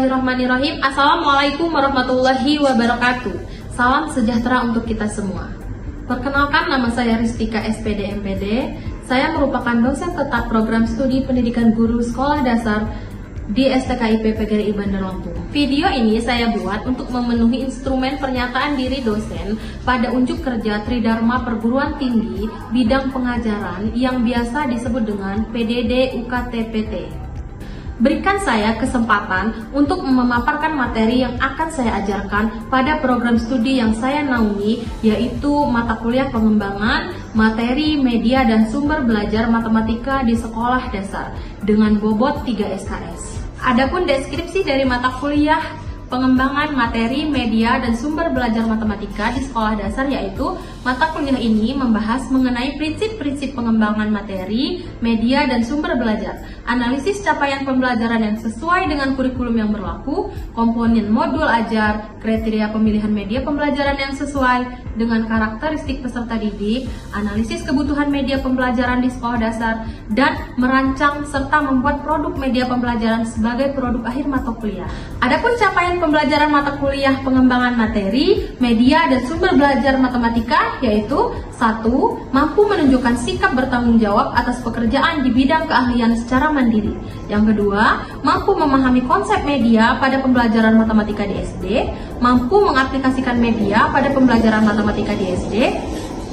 Bismillahirrahmanirrahim. Assalamualaikum warahmatullahi wabarakatuh. Salam sejahtera untuk kita semua. Perkenalkan, nama saya Ristika SPD MPD. Saya merupakan dosen tetap program studi pendidikan guru sekolah dasar di STKIP PGRI Bandar Lampung. Video ini saya buat untuk memenuhi instrumen pernyataan diri dosen pada unjuk kerja Tridharma Perguruan Tinggi bidang pengajaran yang biasa disebut dengan PDD UKT-PT. Berikan saya kesempatan untuk memaparkan materi yang akan saya ajarkan pada program studi yang saya naungi, yaitu mata kuliah pengembangan materi, media, dan sumber belajar matematika di sekolah dasar dengan bobot 3 SKS. Adapun deskripsi dari mata kuliah pengembangan materi, media, dan sumber belajar matematika di sekolah dasar, yaitu mata kuliah ini membahas mengenai prinsip-prinsip pengembangan materi, media, dan sumber belajar, analisis capaian pembelajaran yang sesuai dengan kurikulum yang berlaku, komponen modul ajar, kriteria pemilihan media pembelajaran yang sesuai dengan karakteristik peserta didik, analisis kebutuhan media pembelajaran di sekolah dasar, dan merancang serta membuat produk media pembelajaran sebagai produk akhir mata kuliah. Adapun capaian pembelajaran mata kuliah pengembangan materi, media, dan sumber belajar matematika, yaitu 1. Mampu menunjukkan sikap bertanggung jawab atas pekerjaan di bidang keahlian secara mandiri. Yang kedua, mampu memahami konsep media pada pembelajaran matematika di SD, mampu mengaplikasikan media pada pembelajaran matematika di SD.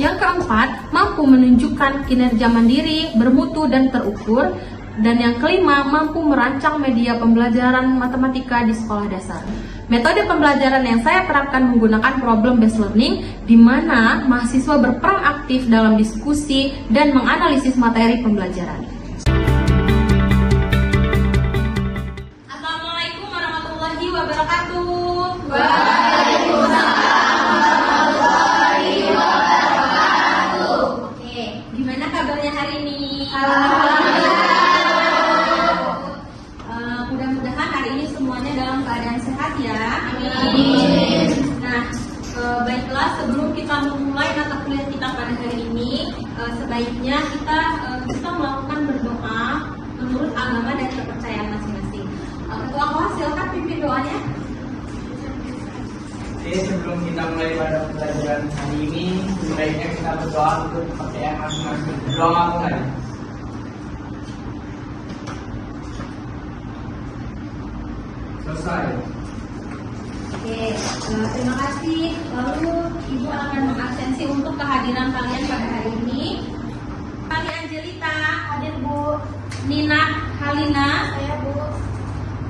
Yang keempat, mampu menunjukkan kinerja mandiri, bermutu, dan terukur. Dan yang kelima, mampu merancang media pembelajaran matematika di sekolah dasar. Metode pembelajaran yang saya terapkan menggunakan problem based learning, di mana mahasiswa berperan aktif dalam diskusi dan menganalisis materi pembelajaran. Assalamualaikum warahmatullahi wabarakatuh. Waalaikumsalam warahmatullahi wabarakatuh. Oke, gimana kabarnya hari ini? Alhamdulillah. Mudah-mudahan hari ini semuanya dalam keadaan sehat ya. Amin. Nah, baiklah, sebelum kita memulai mata kuliah kita pada hari ini, sebaiknya kita bisa melakukan berdoa menurut agama dan kepercayaan masing-masing. Ketua kelas, silakan pimpin doanya. Oke, sebelum kita mulai pada pelajaran hari ini, sebaiknya kita berdoa untuk kepercayaan masing-masing. Berdoa mulai. Selesai. Oke, terima kasih. Lalu Ibu akan mengabsensi untuk kehadiran kalian pada hari ini. Kali Angelita, hadir Bu. Nina Halina, saya Bu.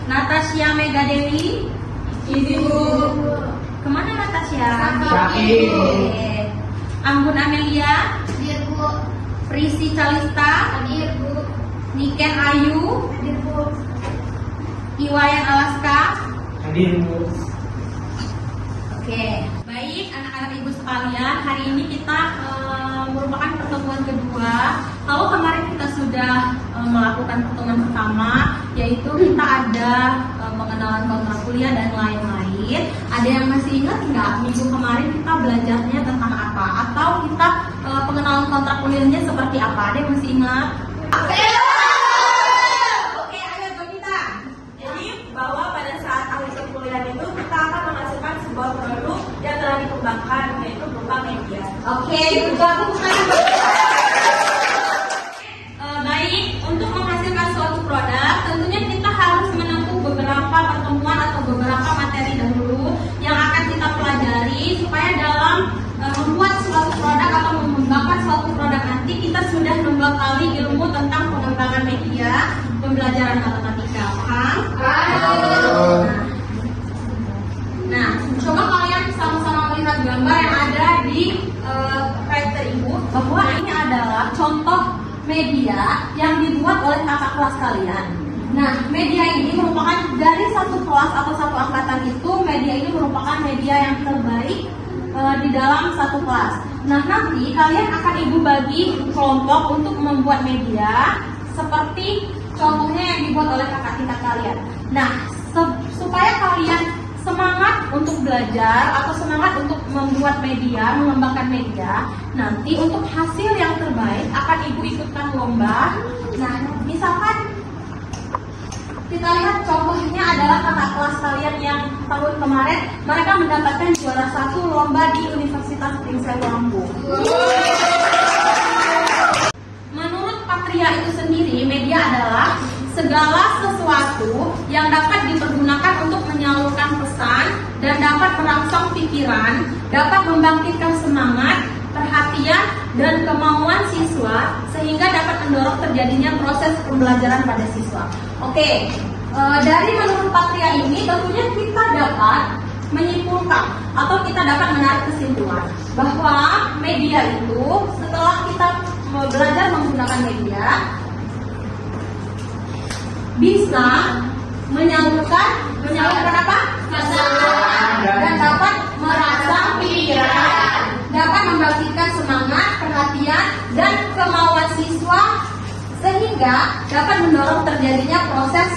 Natasha Megadewi, ini Bu. Kemana Natasha? Syakir. Oke. Anggun Amelia, hadir Bu. Prisi Calista, hadir Bu. Niken Ayu, hadir Bu. Iwayan Alaska, Hadir Bu. Oke, baik anak-anak ibu sekalian, hari ini kita merupakan pertemuan kedua. Kalau kemarin kita sudah melakukan pertemuan pertama, yaitu kita ada pengenalan kontrak kuliah dan lain-lain. Ada yang masih ingat nggak minggu kemarin kita belajarnya tentang apa? Atau kita pengenalan kontrak kuliahnya seperti apa? Ada yang masih ingat? Bahwa pada saat akhir perkuliahan itu kita akan menghasilkan sebuah produk yang telah dikembangkan, yaitu berupa media. Oke, baik, untuk menghasilkan suatu produk, tentunya kita harus menempuh beberapa pertemuan atau beberapa materi dahulu yang akan kita pelajari supaya dalam membuat suatu produk atau mengembangkan suatu produk nanti kita sudah membekali ilmu tentang pengembangan media pembelajaran matematika. Paham? Nah, coba kalian sama-sama melihat gambar yang ada di proyektor ibu, bahwa ini adalah contoh media yang dibuat oleh kakak kelas kalian. Nah, media ini merupakan dari satu kelas atau satu angkatan itu, media ini merupakan media yang terbaik di dalam satu kelas. Nah, nanti kalian akan ibu bagi kelompok untuk membuat media seperti contohnya yang dibuat oleh kakak tingkat kalian. Nah, supaya kalian semangat untuk belajar atau semangat untuk membuat media, mengembangkan media, nanti untuk hasil yang terbaik akan ibu ikutkan lomba. Nah, misalkan Kita lihat contohnya adalah kakak kelas kalian yang tahun kemarin mereka mendapatkan juara 1 lomba di Universitas Prinsep Lampung. Menurut Patria itu sendiri, media adalah segala sesuatu yang dapat dipergunakan untuk menyalurkan pesan dan dapat merangsang pikiran, dapat membangkitkan semangat, perhatian, dan kemauan siswa sehingga dapat mendorong terjadinya proses pembelajaran pada siswa. Oke, dari menurut Patria ini tentunya kita dapat menyimpulkan atau kita dapat menarik kesimpulan bahwa media itu setelah kita belajar menggunakan media bisa menyalurkan apa? Dan dapat merangsang pikiran, dapat membangkitkan semangat, perhatian, dan kemauan siswa sehingga dapat mendorong terjadinya proses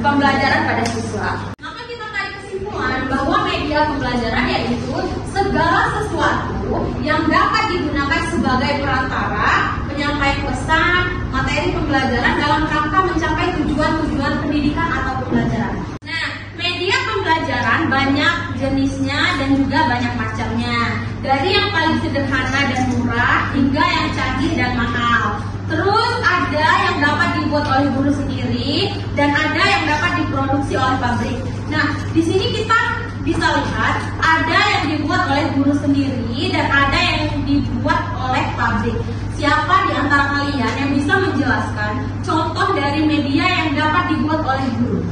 pembelajaran pada siswa. Maka kita tarik kesimpulan bahwa media pembelajaran yaitu segala sesuatu yang dapat digunakan sebagai perantara menyampaikan pesan, materi pembelajaran dalam rangka mencapai tujuan-tujuan pendidikan atau pembelajaran. Nah, media pembelajaran banyak jenisnya dan juga banyak macamnya. Dari yang paling sederhana dan murah hingga yang canggih dan mahal. Terus ada yang dapat dibuat oleh guru sendiri dan ada yang dapat diproduksi oleh pabrik. Nah, di sini kita bisa lihat ada yang dibuat oleh guru sendiri dan ada yang dibuat oleh pabrik. Siapa di antara kalian yang bisa menjelaskan contoh dari media yang dapat dibuat oleh guru?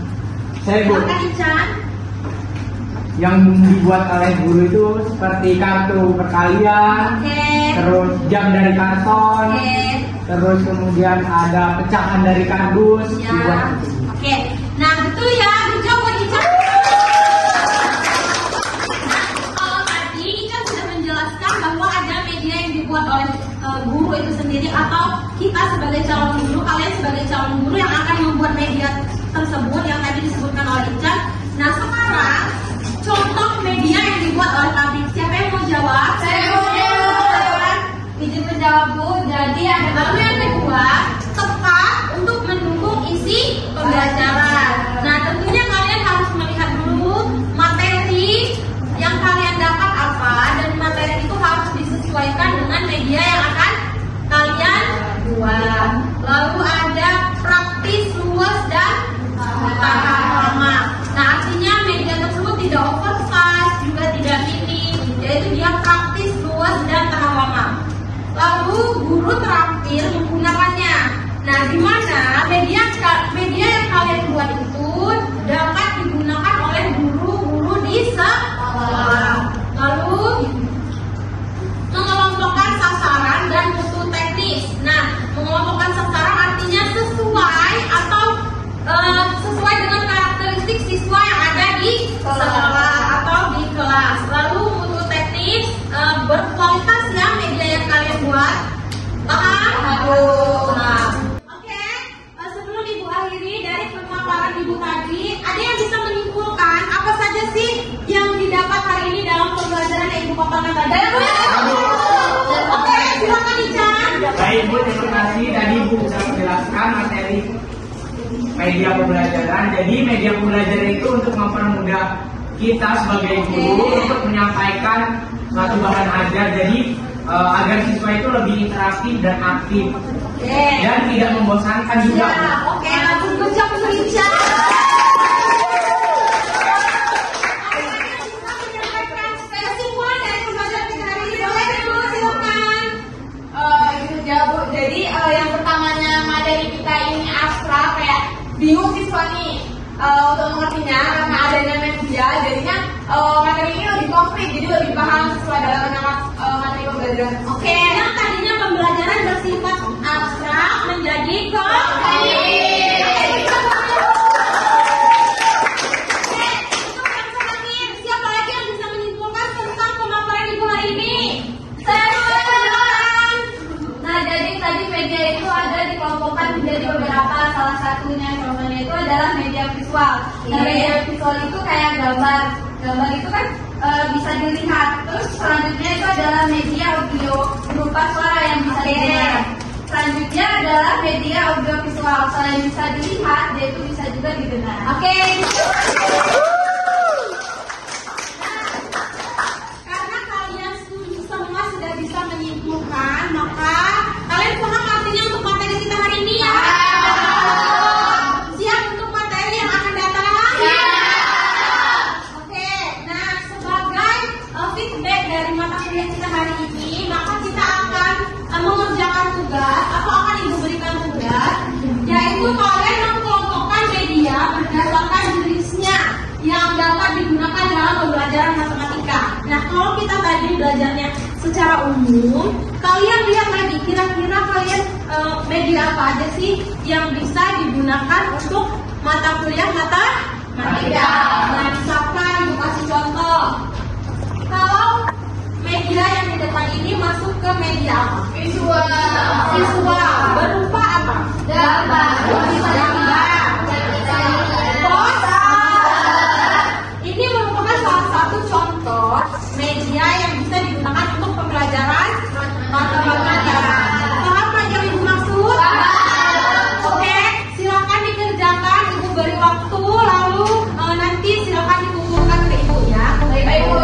Saya, Bu. Maka Ican. Yang dibuat oleh guru itu seperti kartu perkalian, terus jam dari karton, terus kemudian ada pecahan dari kardus. Ya. Nah betul ya, coba Ican. Kalau tadi Ican sudah menjelaskan bahwa ada media yang dibuat oleh guru itu sendiri atau kita sebagai calon guru, kalian sebagai calon guru yang akan membuat media tersebut yang tadi disebutkan oleh Ican. Nah sekarang contoh media yang dibuat oleh pabrik. Siapa yang mau jawab? Saya mau jawab. Izin menjawab, Bu. Jadi ada lalu yang kedua, tepat untuk mendukung isi pembelajaran. Nah, tentunya kalian harus melihat dulu materi yang kalian dapat apa dan materi itu harus disesuaikan dengan media yang akan kalian buat. Lalu ada praktis, luas, dan tahan lama. Nah, artinya media tersebut tidak oversize, juga tidak mini, yaitu dia praktis, luas, dan tahan lama. Lalu guru terampil menggunakannya. Nah, di mana media yang kalian buat itu dapat digunakan oleh guru-guru di sekolah. Lalu mengelompokkan sasaran dan mutu teknis. Nah, mengelompokkan sasaran artinya sesuai atau sesuai dengan karakteristik siswa yang ada di sekolah atau di kelas. Lalu mutu teknis berkualitas ya media yang kalian buat. Paham? Nah, oke. Sebelum Ibu akhiri dari pemaparan Ibu tadi, ada yang bisa menyimpulkan apa saja sih yang didapat hari ini dalam pembelajaran yang Ibu paparkan tadi? Oke, silakan Ican. Baik, Bu, terima kasih. Tadi Bu sudah menjelaskan materi media pembelajaran. Jadi media pembelajaran itu untuk mempermudah kita sebagai guru untuk menyampaikan suatu bahan ajar. Jadi agar siswa itu lebih interaktif dan aktif dan tidak membosankan juga. Oke, langsung ucap Ican. Jadi yang pertamanya materi kita ini abstrak, kayak bingung siswa nih untuk mengertinya karena adanya media, jadinya materi ini lebih konkret, jadi lebih paham sesuai dalam menangkap materi pembelajaran. Oke, yang tadinya pembelajaran bersifat abstrak menjadi konkret. Siapa lagi yang bisa menyimpulkan tentang pemaparan Ibu hari ini? Nah, jadi tadi media itu ada dikelompokkan menjadi beberapa, salah satunya contohnya itu adalah media visual. Nah, media visual itu kayak gambar itu kan bisa dilihat. Terus selanjutnya itu adalah media audio berupa suara yang bisa didengar. Selanjutnya adalah media audiovisual. Selain bisa dilihat, dia itu bisa juga didengar. Oke. Karena kalian semua sudah bisa menyimpulkan, maka kalian paham artinya untuk materi kita hari ini ya? Siap untuk materi yang akan datang? Ya. Oke. Nah, sebagai feedback dari mata kuliah kita hari ini, maka kita akan mengerjakan tugas atau akan ibu berikan tugas, yaitu kalian mengelompokkan media berdasarkan jenisnya yang dapat digunakan dalam pembelajaran matematika. Nah, kalau kita tadi belajarnya secara umum, kalian lihat lagi kira-kira kalian media apa aja sih yang bisa digunakan untuk mata kuliah matematika. Nah, misalkan ibu kasih contoh, kalau media yang di depan ini masuk ke media apa? Visual. Berupa apa? Gambar. Ini merupakan salah satu contoh media yang bisa digunakan untuk pembelajaran matematika. Paham apa yang ibu maksud? Oke, silakan dikerjakan. Ibu beri waktu, lalu nanti silakan dikumpulkan ke ibu ya. Baik, Bu.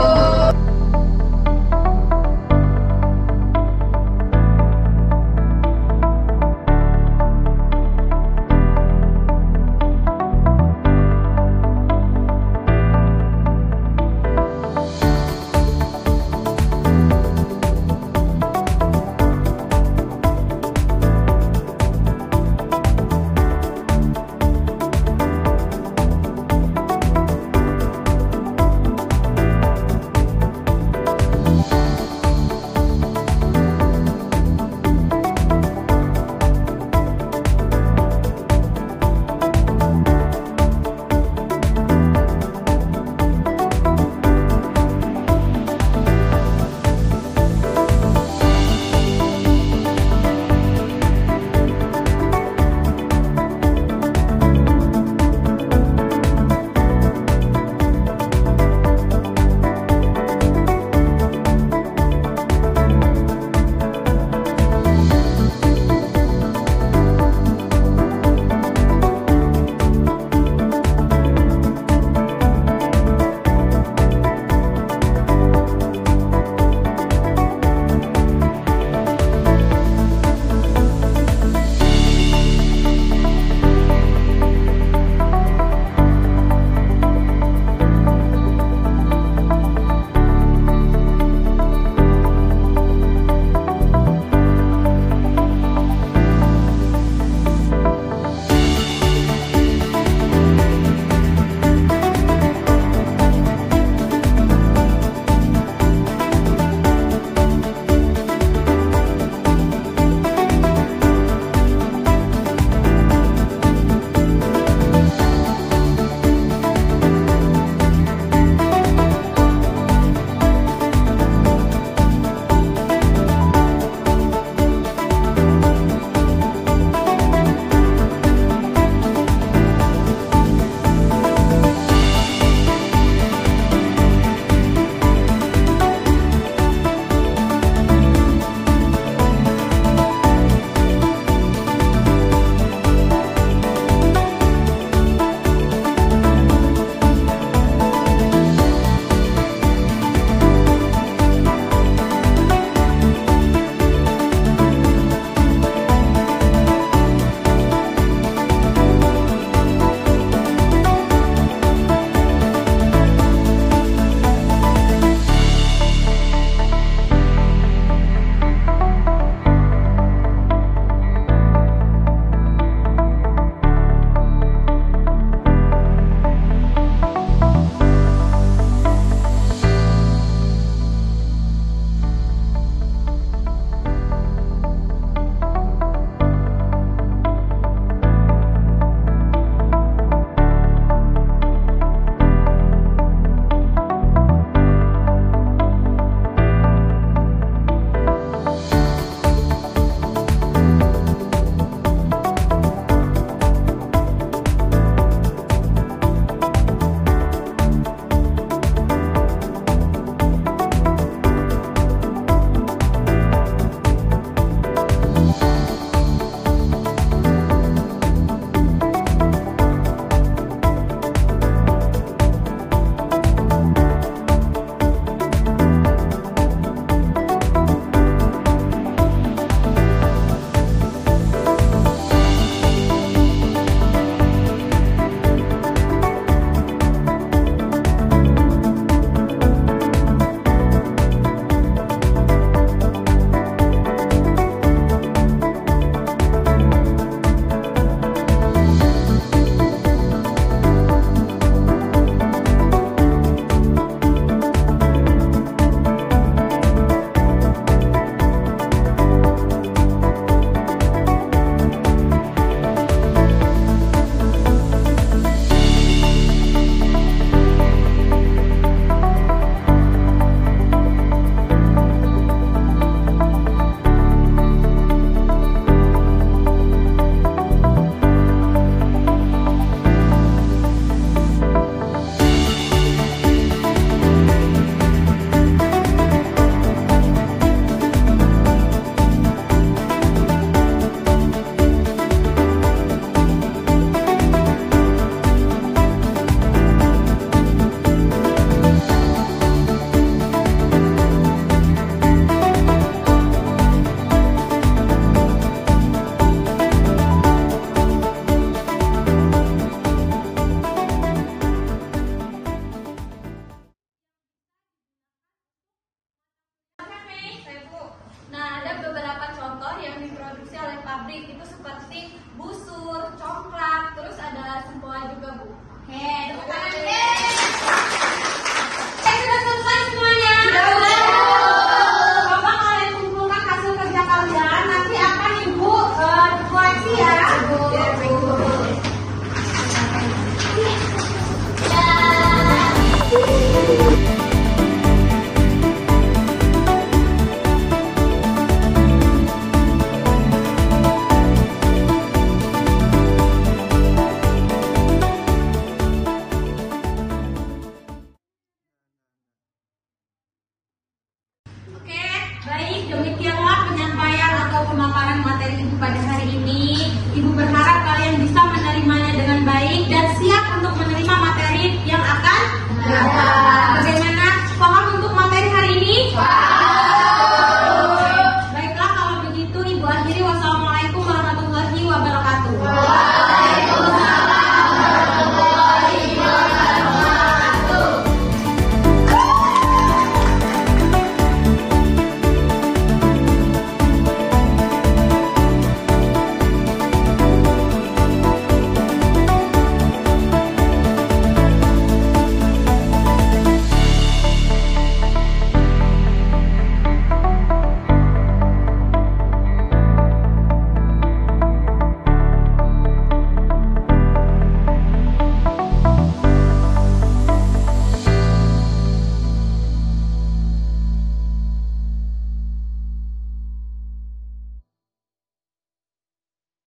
Oke, tepuk tangan.